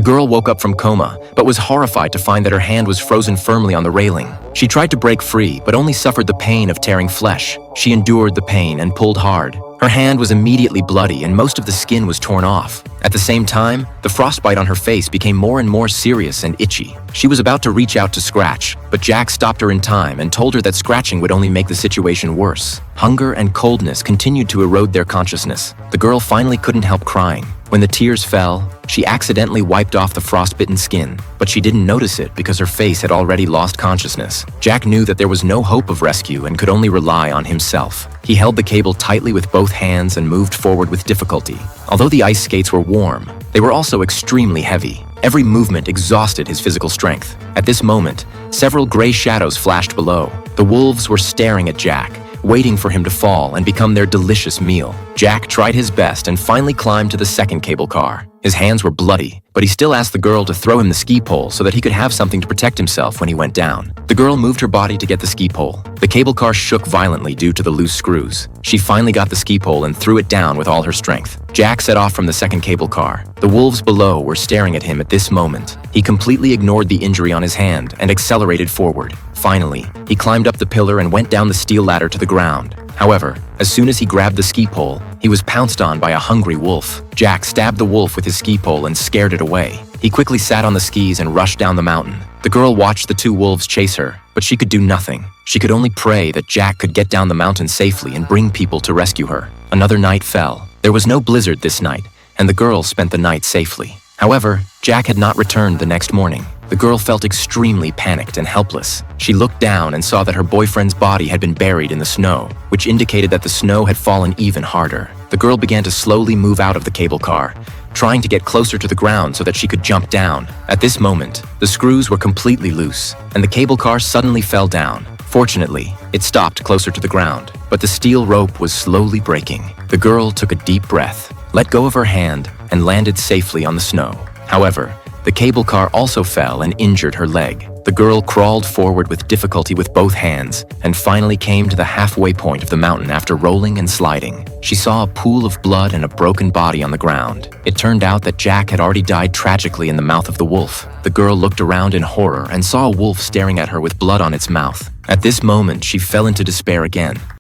girl woke up from coma, but was horrified to find that her hand was frozen firmly on the railing. She tried to break free, but only suffered the pain of tearing flesh. She endured the pain and pulled hard. Her hand was immediately bloody and most of the skin was torn off. At the same time, the frostbite on her face became more and more serious and itchy. She was about to reach out to scratch, but Jack stopped her in time and told her that scratching would only make the situation worse. Hunger and coldness continued to erode their consciousness. The girl finally couldn't help crying. When the tears fell, she accidentally wiped off the frostbitten skin, but she didn't notice it because her face had already lost consciousness. Jack knew that there was no hope of rescue and could only rely on himself. He held the cable tightly with both hands and moved forward with difficulty. Although the ice skates were warm, they were also extremely heavy. Every movement exhausted his physical strength. At this moment, several gray shadows flashed below. The wolves were staring at Jack, waiting for him to fall and become their delicious meal. Jack tried his best and finally climbed to the second cable car. His hands were bloody, but he still asked the girl to throw him the ski pole so that he could have something to protect himself when he went down. The girl moved her body to get the ski pole. The cable car shook violently due to the loose screws. She finally got the ski pole and threw it down with all her strength. Jack set off from the second cable car. The wolves below were staring at him at this moment. He completely ignored the injury on his hand and accelerated forward. Finally, he climbed up the pillar and went down the steel ladder to the ground. However, as soon as he grabbed the ski pole, he was pounced on by a hungry wolf. Jack stabbed the wolf with his ski pole and scared it away. He quickly sat on the skis and rushed down the mountain. The girl watched the two wolves chase her, but she could do nothing. She could only pray that Jack could get down the mountain safely and bring people to rescue her. Another night fell. There was no blizzard this night, and the girl spent the night safely. However, Jack had not returned the next morning. The girl felt extremely panicked and helpless. She looked down and saw that her boyfriend's body had been buried in the snow, which indicated that the snow had fallen even harder. The girl began to slowly move out of the cable car, trying to get closer to the ground so that she could jump down. At this moment, the screws were completely loose, and the cable car suddenly fell down. Fortunately, it stopped closer to the ground, but the steel rope was slowly breaking. The girl took a deep breath, let go of her hand, and landed safely on the snow. However, the cable car also fell and injured her leg. The girl crawled forward with difficulty with both hands and finally came to the halfway point of the mountain after rolling and sliding. She saw a pool of blood and a broken body on the ground. It turned out that Jack had already died tragically in the mouth of the wolf. The girl looked around in horror and saw a wolf staring at her with blood on its mouth. At this moment, she fell into despair again.